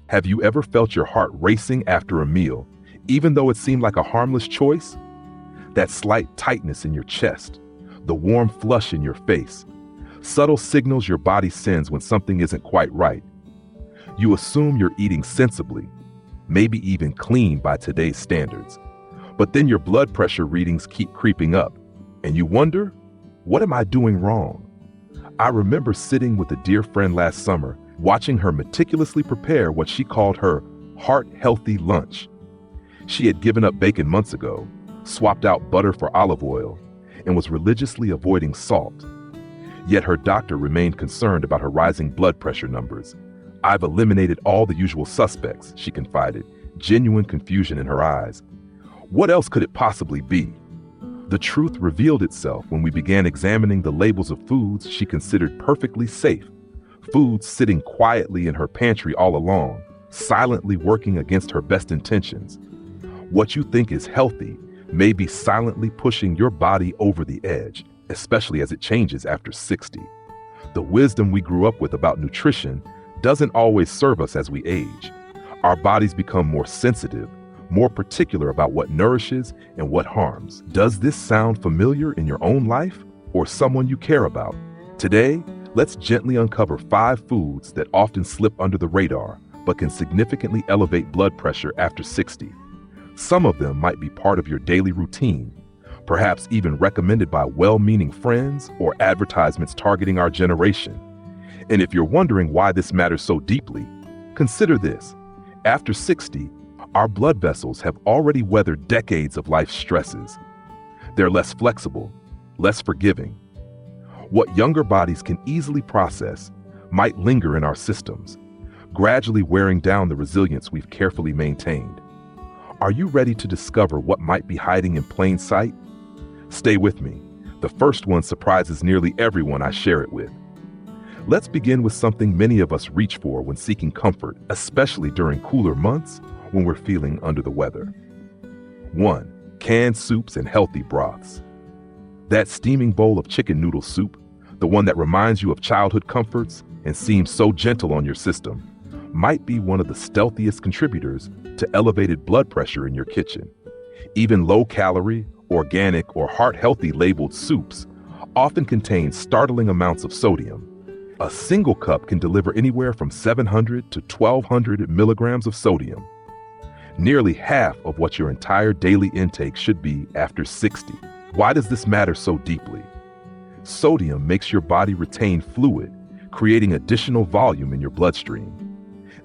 Have you ever felt your heart racing after a meal, even though it seemed like a harmless choice? That slight tightness in your chest, the warm flush in your face, subtle signals your body sends when something isn't quite right. You assume you're eating sensibly, maybe even clean by today's standards. But then your blood pressure readings keep creeping up, and you wonder, what am I doing wrong? I remember sitting with a dear friend last summer, watching her meticulously prepare what she called her heart-healthy lunch. She had given up bacon months ago, swapped out butter for olive oil, and was religiously avoiding salt. Yet her doctor remained concerned about her rising blood pressure numbers. "I've eliminated all the usual suspects," she confided, genuine confusion in her eyes. What else could it possibly be? The truth revealed itself when we began examining the labels of foods she considered perfectly safe, foods sitting quietly in her pantry all along, silently working against her best intentions. What you think is healthy may be silently pushing your body over the edge, especially as it changes after 60. The wisdom we grew up with about nutrition doesn't always serve us as we age. Our bodies become more sensitive, more particular about what nourishes and what harms. Does this sound familiar in your own life or someone you care about? Today, let's gently uncover 5 foods that often slip under the radar but can significantly elevate blood pressure after 60. Some of them might be part of your daily routine, perhaps even recommended by well-meaning friends or advertisements targeting our generation. And if you're wondering why this matters so deeply, consider this. After 60, our blood vessels have already weathered decades of life's stresses. They're less flexible, less forgiving. What younger bodies can easily process might linger in our systems, gradually wearing down the resilience we've carefully maintained. Are you ready to discover what might be hiding in plain sight? Stay with me. The first one surprises nearly everyone I share it with. Let's begin with something many of us reach for when seeking comfort, especially during cooler months when we're feeling under the weather. 1. Canned soups and healthy broths. That steaming bowl of chicken noodle soup, the one that reminds you of childhood comforts and seems so gentle on your system, might be one of the stealthiest contributors to elevated blood pressure in your kitchen. Even low-calorie, organic, or heart-healthy labeled soups often contain startling amounts of sodium. A single cup can deliver anywhere from 700 to 1,200 milligrams of sodium, nearly half of what your entire daily intake should be after 60. Why does this matter so deeply? Sodium makes your body retain fluid, creating additional volume in your bloodstream.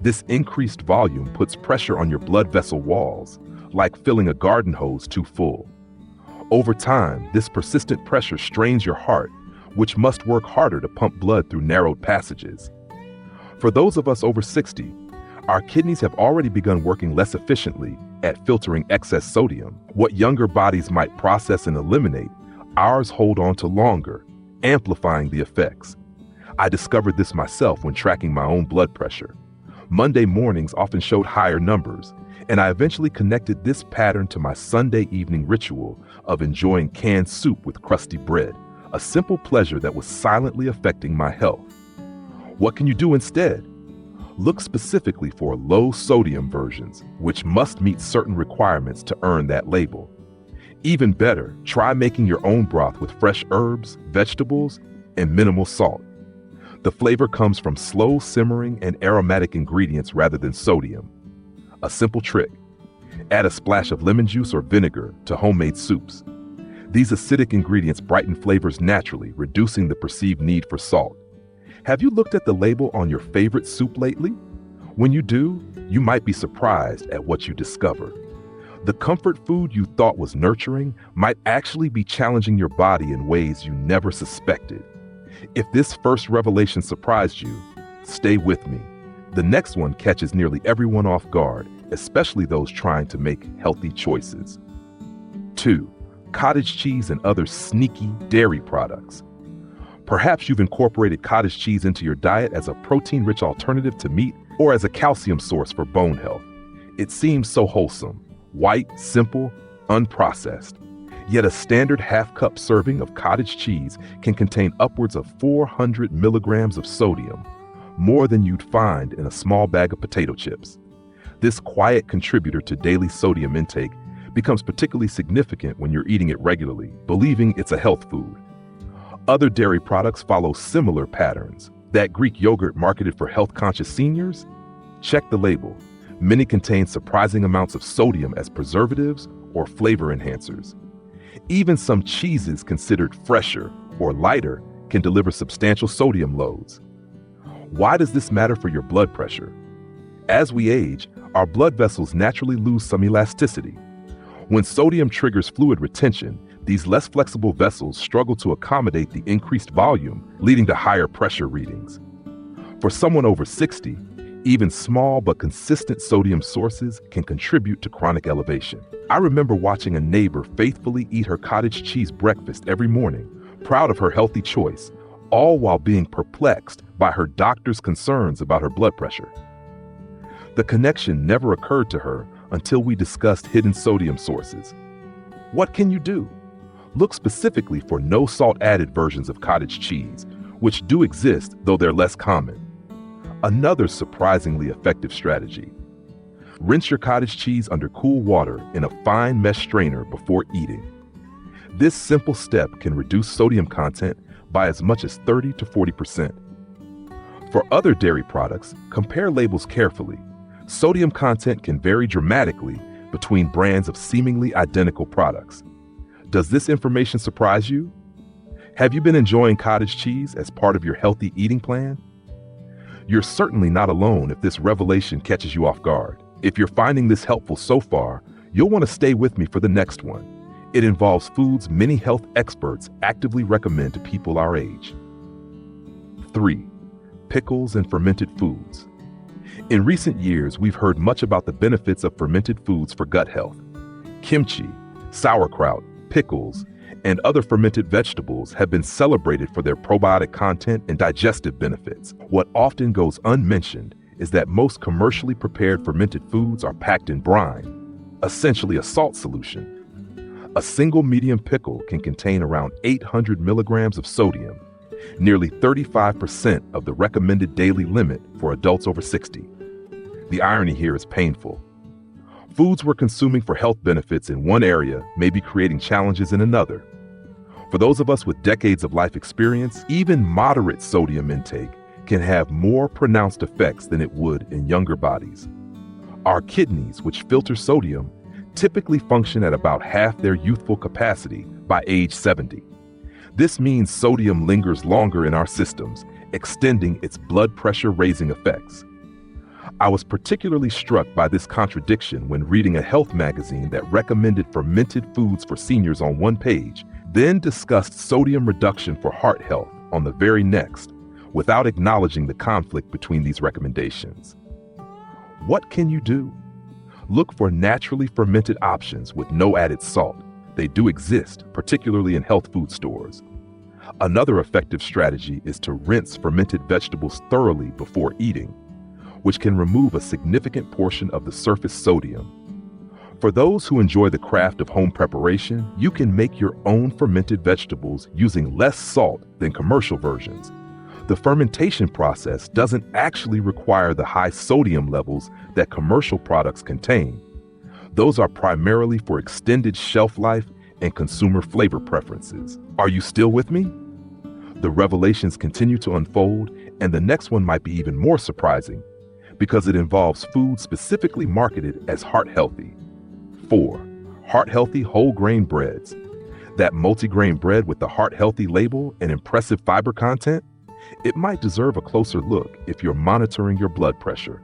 This increased volume puts pressure on your blood vessel walls, like filling a garden hose too full. Over time, this persistent pressure strains your heart, which must work harder to pump blood through narrowed passages. For those of us over 60, our kidneys have already begun working less efficiently at filtering excess sodium. What younger bodies might process and eliminate, ours hold on to longer, amplifying the effects. I discovered this myself when tracking my own blood pressure. Monday mornings often showed higher numbers, and I eventually connected this pattern to my Sunday evening ritual of enjoying canned soup with crusty bread, a simple pleasure that was silently affecting my health. What can you do instead? Look specifically for low-sodium versions, which must meet certain requirements to earn that label. Even better, try making your own broth with fresh herbs, vegetables, and minimal salt. The flavor comes from slow simmering and aromatic ingredients rather than sodium. A simple trick: add a splash of lemon juice or vinegar to homemade soups. These acidic ingredients brighten flavors naturally, reducing the perceived need for salt. Have you looked at the label on your favorite soup lately? When you do, you might be surprised at what you discover. The comfort food you thought was nurturing might actually be challenging your body in ways you never suspected. If this first revelation surprised you, stay with me. The next one catches nearly everyone off guard, especially those trying to make healthy choices. 2. Cottage cheese and other sneaky dairy products. Perhaps you've incorporated cottage cheese into your diet as a protein-rich alternative to meat or as a calcium source for bone health. It seems so wholesome, white, simple, unprocessed. Yet a standard half-cup serving of cottage cheese can contain upwards of 400 milligrams of sodium, more than you'd find in a small bag of potato chips. This quiet contributor to daily sodium intake becomes particularly significant when you're eating it regularly, believing it's a health food. Other dairy products follow similar patterns. That Greek yogurt marketed for health-conscious seniors? Check the label. Many contain surprising amounts of sodium as preservatives or flavor enhancers. Even some cheeses considered fresher or lighter can deliver substantial sodium loads. Why does this matter for your blood pressure? As we age, our blood vessels naturally lose some elasticity. When sodium triggers fluid retention, these less flexible vessels struggle to accommodate the increased volume, leading to higher pressure readings. For someone over 60, even small but consistent sodium sources can contribute to chronic elevation. I remember watching a neighbor faithfully eat her cottage cheese breakfast every morning, proud of her healthy choice, all while being perplexed by her doctor's concerns about her blood pressure. The connection never occurred to her until we discussed hidden sodium sources. What can you do? Look specifically for no salt added versions of cottage cheese, which do exist, though they're less common. Another surprisingly effective strategy. Rinse your cottage cheese under cool water in a fine mesh strainer before eating. This simple step can reduce sodium content by as much as 30 to 40%. For other dairy products, compare labels carefully. Sodium content can vary dramatically between brands of seemingly identical products. Does this information surprise you? Have you been enjoying cottage cheese as part of your healthy eating plan? You're certainly not alone if this revelation catches you off guard. If you're finding this helpful so far, you'll want to stay with me for the next one. It involves foods many health experts actively recommend to people our age. 3. Pickles and fermented foods. In recent years, we've heard much about the benefits of fermented foods for gut health. Kimchi, sauerkraut, pickles, and other fermented vegetables have been celebrated for their probiotic content and digestive benefits. What often goes unmentioned is that most commercially prepared fermented foods are packed in brine, essentially a salt solution. A single medium pickle can contain around 800 milligrams of sodium, nearly 35% of the recommended daily limit for adults over 60. The irony here is painful. Foods we're consuming for health benefits in one area may be creating challenges in another. For those of us with decades of life experience, even moderate sodium intake can have more pronounced effects than it would in younger bodies. Our kidneys, which filter sodium, typically function at about half their youthful capacity by age 70. This means sodium lingers longer in our systems, extending its blood pressure-raising effects. I was particularly struck by this contradiction when reading a health magazine that recommended fermented foods for seniors on one page, then discussed sodium reduction for heart health on the very next, without acknowledging the conflict between these recommendations. What can you do? Look for naturally fermented options with no added salt. They do exist, particularly in health food stores. Another effective strategy is to rinse fermented vegetables thoroughly before eating, which can remove a significant portion of the surface sodium. For those who enjoy the craft of home preparation, you can make your own fermented vegetables using less salt than commercial versions. The fermentation process doesn't actually require the high sodium levels that commercial products contain. Those are primarily for extended shelf life and consumer flavor preferences. Are you still with me? The revelations continue to unfold, and the next one might be even more surprising because it involves foods specifically marketed as heart-healthy. 4. Heart-healthy whole grain breads. That multigrain bread with the heart-healthy label and impressive fiber content? It might deserve a closer look if you're monitoring your blood pressure.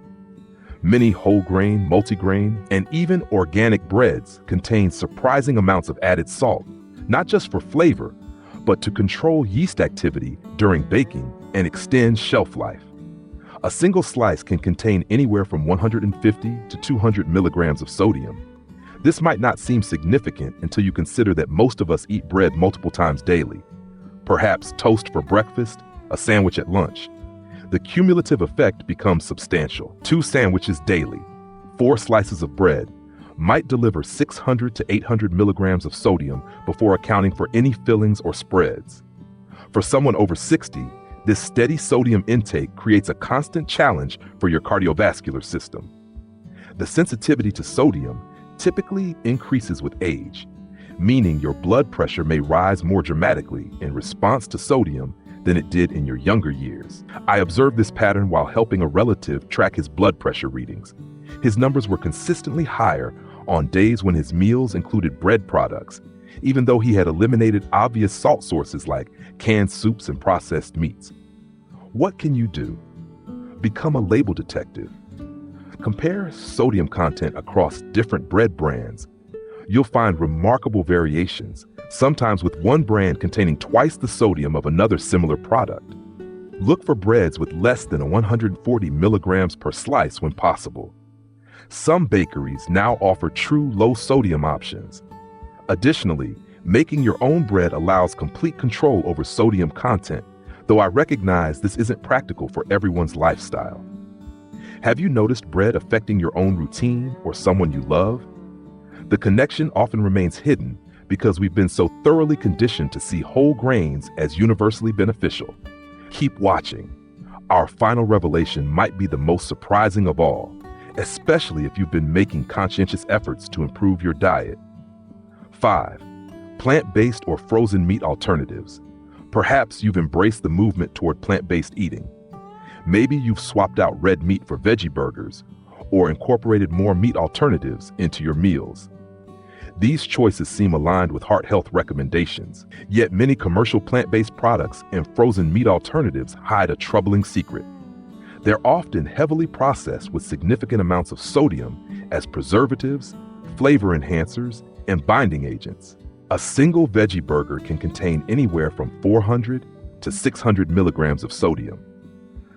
Many whole grain, multigrain, and even organic breads contain surprising amounts of added salt, not just for flavor, but to control yeast activity during baking and extend shelf life. A single slice can contain anywhere from 150 to 200 milligrams of sodium. This might not seem significant until you consider that most of us eat bread multiple times daily, perhaps toast for breakfast, a sandwich at lunch. The cumulative effect becomes substantial. 2 sandwiches daily, 4 slices of bread, might deliver 600 to 800 milligrams of sodium before accounting for any fillings or spreads. For someone over 60, This steady sodium intake creates a constant challenge for your cardiovascular system. The sensitivity to sodium typically increases with age, meaning your blood pressure may rise more dramatically in response to sodium than it did in your younger years. I observed this pattern while helping a relative track his blood pressure readings. His numbers were consistently higher on days when his meals included bread products, even though he had eliminated obvious salt sources like canned soups and processed meats. What can you do? Become a label detective. Compare sodium content across different bread brands. You'll find remarkable variations, sometimes with one brand containing twice the sodium of another similar product. Look for breads with less than 140 milligrams per slice when possible. Some bakeries now offer true low-sodium options. Additionally, making your own bread allows complete control over sodium content, though I recognize this isn't practical for everyone's lifestyle. Have you noticed bread affecting your own routine or someone you love? The connection often remains hidden because we've been so thoroughly conditioned to see whole grains as universally beneficial. Keep watching. Our final revelation might be the most surprising of all, especially if you've been making conscientious efforts to improve your diet. 5. Plant-based or frozen meat alternatives. Perhaps you've embraced the movement toward plant-based eating. Maybe you've swapped out red meat for veggie burgers or incorporated more meat alternatives into your meals. These choices seem aligned with heart health recommendations, yet many commercial plant-based products and frozen meat alternatives hide a troubling secret. They're often heavily processed with significant amounts of sodium as preservatives, flavor enhancers, and binding agents. A single veggie burger can contain anywhere from 400 to 600 milligrams of sodium.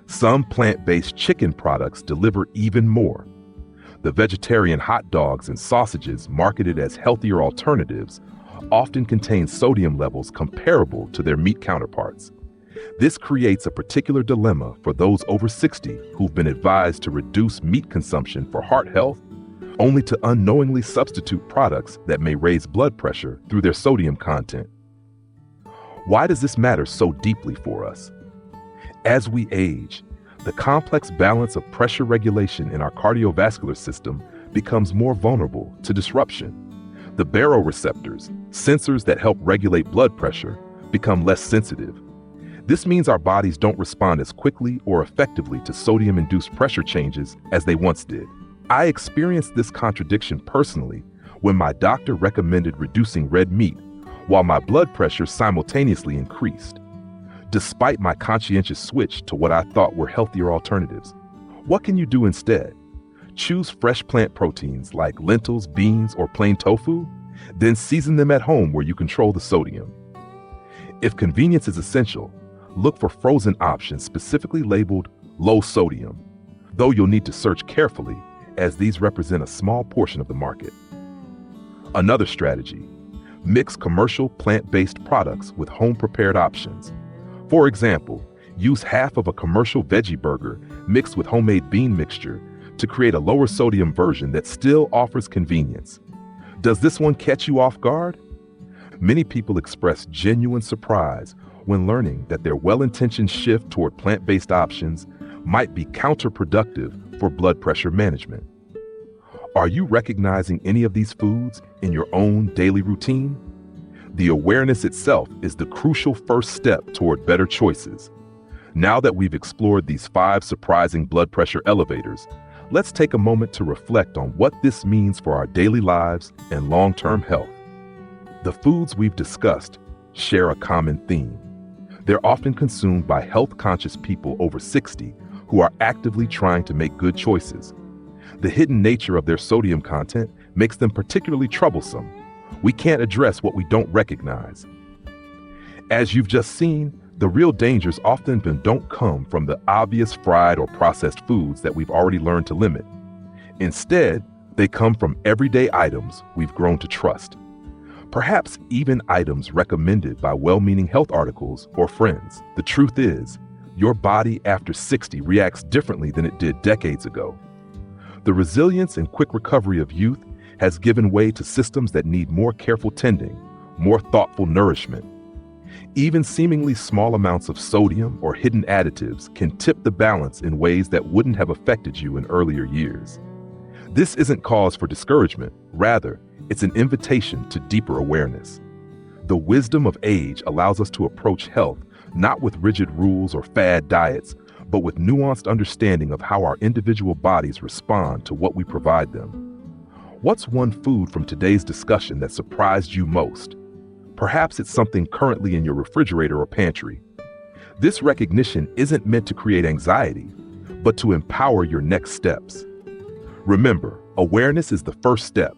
Some plant-based chicken products deliver even more. The vegetarian hot dogs and sausages marketed as healthier alternatives often contain sodium levels comparable to their meat counterparts. This creates a particular dilemma for those over 60 who've been advised to reduce meat consumption for heart health, only to unknowingly substitute products that may raise blood pressure through their sodium content. Why does this matter so deeply for us? As we age, the complex balance of pressure regulation in our cardiovascular system becomes more vulnerable to disruption. The baroreceptors, sensors that help regulate blood pressure, become less sensitive. This means our bodies don't respond as quickly or effectively to sodium-induced pressure changes as they once did. I experienced this contradiction personally when my doctor recommended reducing red meat while my blood pressure simultaneously increased. Despite my conscientious switch to what I thought were healthier alternatives, what can you do instead? Choose fresh plant proteins like lentils, beans, or plain tofu, then season them at home where you control the sodium. If convenience is essential, look for frozen options specifically labeled low sodium, though you'll need to search carefully as these represent a small portion of the market. Another strategy: mix commercial plant-based products with home-prepared options. For example, use half of a commercial veggie burger mixed with homemade bean mixture to create a lower sodium version that still offers convenience. Does this one catch you off guard? Many people express genuine surprise when learning that their well-intentioned shift toward plant-based options might be counterproductive for blood pressure management. Are you recognizing any of these foods in your own daily routine? The awareness itself is the crucial first step toward better choices. Now that we've explored these 5 surprising blood pressure elevators, let's take a moment to reflect on what this means for our daily lives and long-term health. The foods we've discussed share a common theme. They're often consumed by health-conscious people over 60 who are actively trying to make good choices. The hidden nature of their sodium content makes them particularly troublesome. We can't address what we don't recognize. As you've just seen, the real dangers often don't come from the obvious fried or processed foods that we've already learned to limit. Instead, they come from everyday items we've grown to trust. Perhaps even items recommended by well-meaning health articles or friends. The truth is, your body after 60 reacts differently than it did decades ago. The resilience and quick recovery of youth has given way to systems that need more careful tending, more thoughtful nourishment. Even seemingly small amounts of sodium or hidden additives can tip the balance in ways that wouldn't have affected you in earlier years. This isn't cause for discouragement. Rather, it's an invitation to deeper awareness. The wisdom of age allows us to approach health not with rigid rules or fad diets, but with nuanced understanding of how our individual bodies respond to what we provide them. What's one food from today's discussion that surprised you most? Perhaps it's something currently in your refrigerator or pantry. This recognition isn't meant to create anxiety, but to empower your next steps. Remember, awareness is the first step,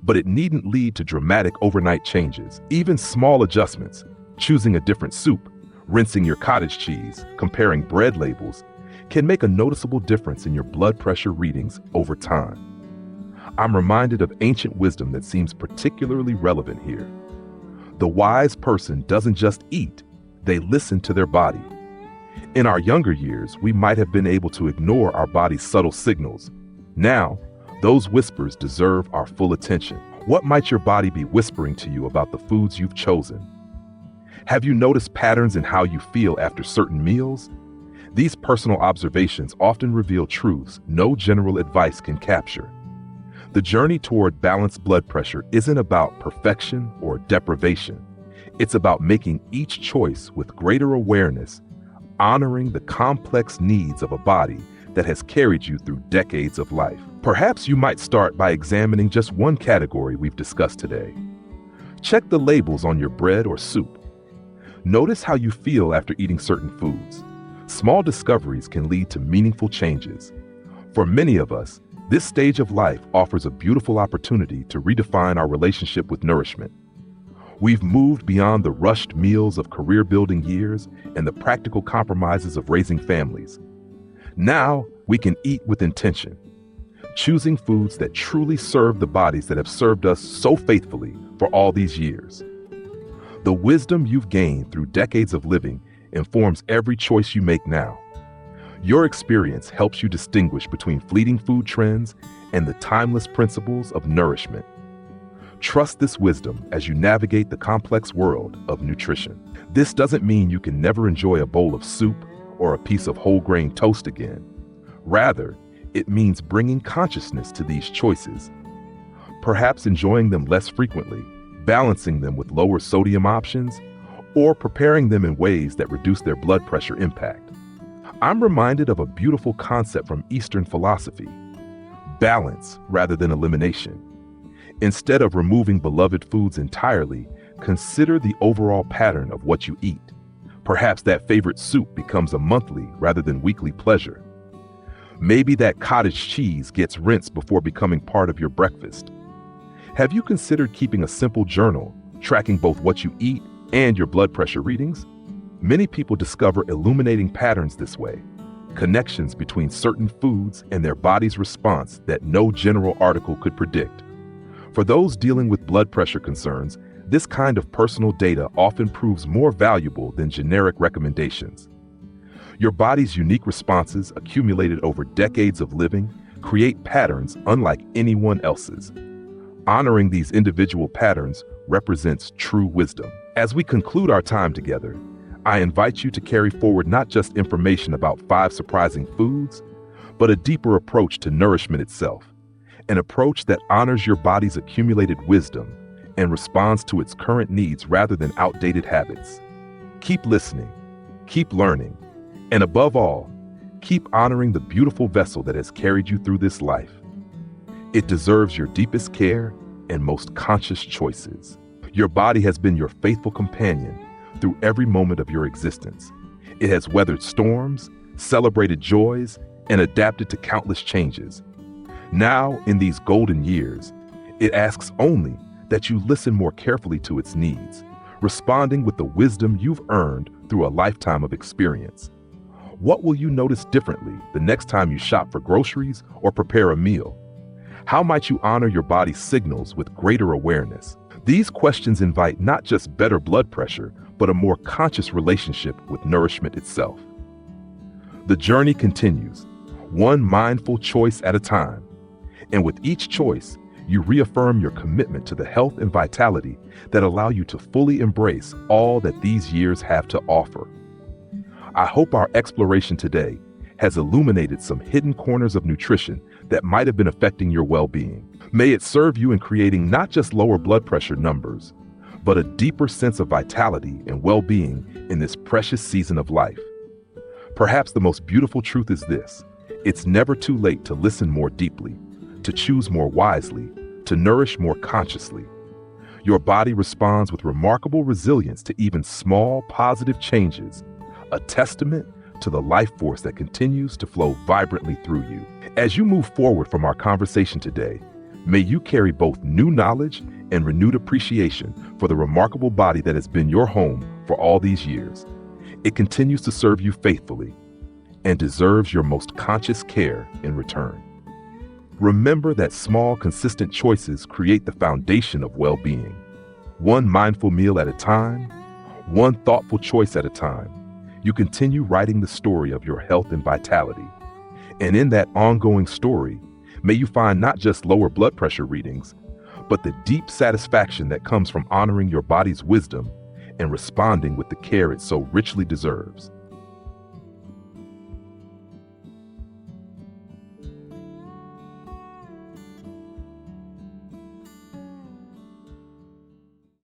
but it needn't lead to dramatic overnight changes. Even small adjustments, choosing a different soup, rinsing your cottage cheese, comparing bread labels, can make a noticeable difference in your blood pressure readings over time. I'm reminded of ancient wisdom that seems particularly relevant here. The wise person doesn't just eat, they listen to their body. In our younger years, we might have been able to ignore our body's subtle signals. Now, those whispers deserve our full attention. What might your body be whispering to you about the foods you've chosen? Have you noticed patterns in how you feel after certain meals? These personal observations often reveal truths no general advice can capture. The journey toward balanced blood pressure isn't about perfection or deprivation. It's about making each choice with greater awareness, honoring the complex needs of a body that has carried you through decades of life. Perhaps you might start by examining just one category we've discussed today. Check the labels on your bread or soup. Notice how you feel after eating certain foods. Small discoveries can lead to meaningful changes. For many of us, this stage of life offers a beautiful opportunity to redefine our relationship with nourishment. We've moved beyond the rushed meals of career-building years and the practical compromises of raising families. Now, we can eat with intention, choosing foods that truly serve the bodies that have served us so faithfully for all these years. The wisdom you've gained through decades of living informs every choice you make now. Your experience helps you distinguish between fleeting food trends and the timeless principles of nourishment. Trust this wisdom as you navigate the complex world of nutrition. This doesn't mean you can never enjoy a bowl of soup or a piece of whole grain toast again. Rather, it means bringing consciousness to these choices, perhaps enjoying them less frequently, balancing them with lower sodium options, or preparing them in ways that reduce their blood pressure impact. I'm reminded of a beautiful concept from Eastern philosophy: balance rather than elimination. Instead of removing beloved foods entirely, consider the overall pattern of what you eat. Perhaps that favorite soup becomes a monthly rather than weekly pleasure. Maybe that cottage cheese gets rinsed before becoming part of your breakfast. Have you considered keeping a simple journal, tracking both what you eat and your blood pressure readings? Many people discover illuminating patterns this way, connections between certain foods and their body's response that no general article could predict. For those dealing with blood pressure concerns, this kind of personal data often proves more valuable than generic recommendations. Your body's unique responses, accumulated over decades of living, create patterns unlike anyone else's. Honoring these individual patterns represents true wisdom. As we conclude our time together, I invite you to carry forward not just information about 5 surprising foods, but a deeper approach to nourishment itself, an approach that honors your body's accumulated wisdom and responds to its current needs rather than outdated habits. Keep listening, keep learning, and above all, keep honoring the beautiful vessel that has carried you through this life. It deserves your deepest care and most conscious choices. Your body has been your faithful companion through every moment of your existence. It has weathered storms, celebrated joys, and adapted to countless changes. Now, in these golden years, it asks only that you listen more carefully to its needs, responding with the wisdom you've earned through a lifetime of experience. What will you notice differently the next time you shop for groceries or prepare a meal? How might you honor your body's signals with greater awareness? These questions invite not just better blood pressure, but a more conscious relationship with nourishment itself. The journey continues, one mindful choice at a time. And with each choice, You reaffirm your commitment to the health and vitality that allow you to fully embrace all that these years have to offer. I hope our exploration today has illuminated some hidden corners of nutrition that might have been affecting your well-being. May it serve you in creating not just lower blood pressure numbers, but a deeper sense of vitality and well-being in this precious season of life. Perhaps the most beautiful truth is this: it's never too late to listen more deeply, to choose more wisely, to nourish more consciously. Your body responds with remarkable resilience to even small positive changes, a testament to the life force that continues to flow vibrantly through you. As you move forward from our conversation today, may you carry both new knowledge and renewed appreciation for the remarkable body that has been your home for all these years. It continues to serve you faithfully and deserves your most conscious care in return. Remember that small, consistent choices create the foundation of well-being. One mindful meal at a time, one thoughtful choice at a time, you continue writing the story of your health and vitality. And in that ongoing story, may you find not just lower blood pressure readings, but the deep satisfaction that comes from honoring your body's wisdom and responding with the care it so richly deserves.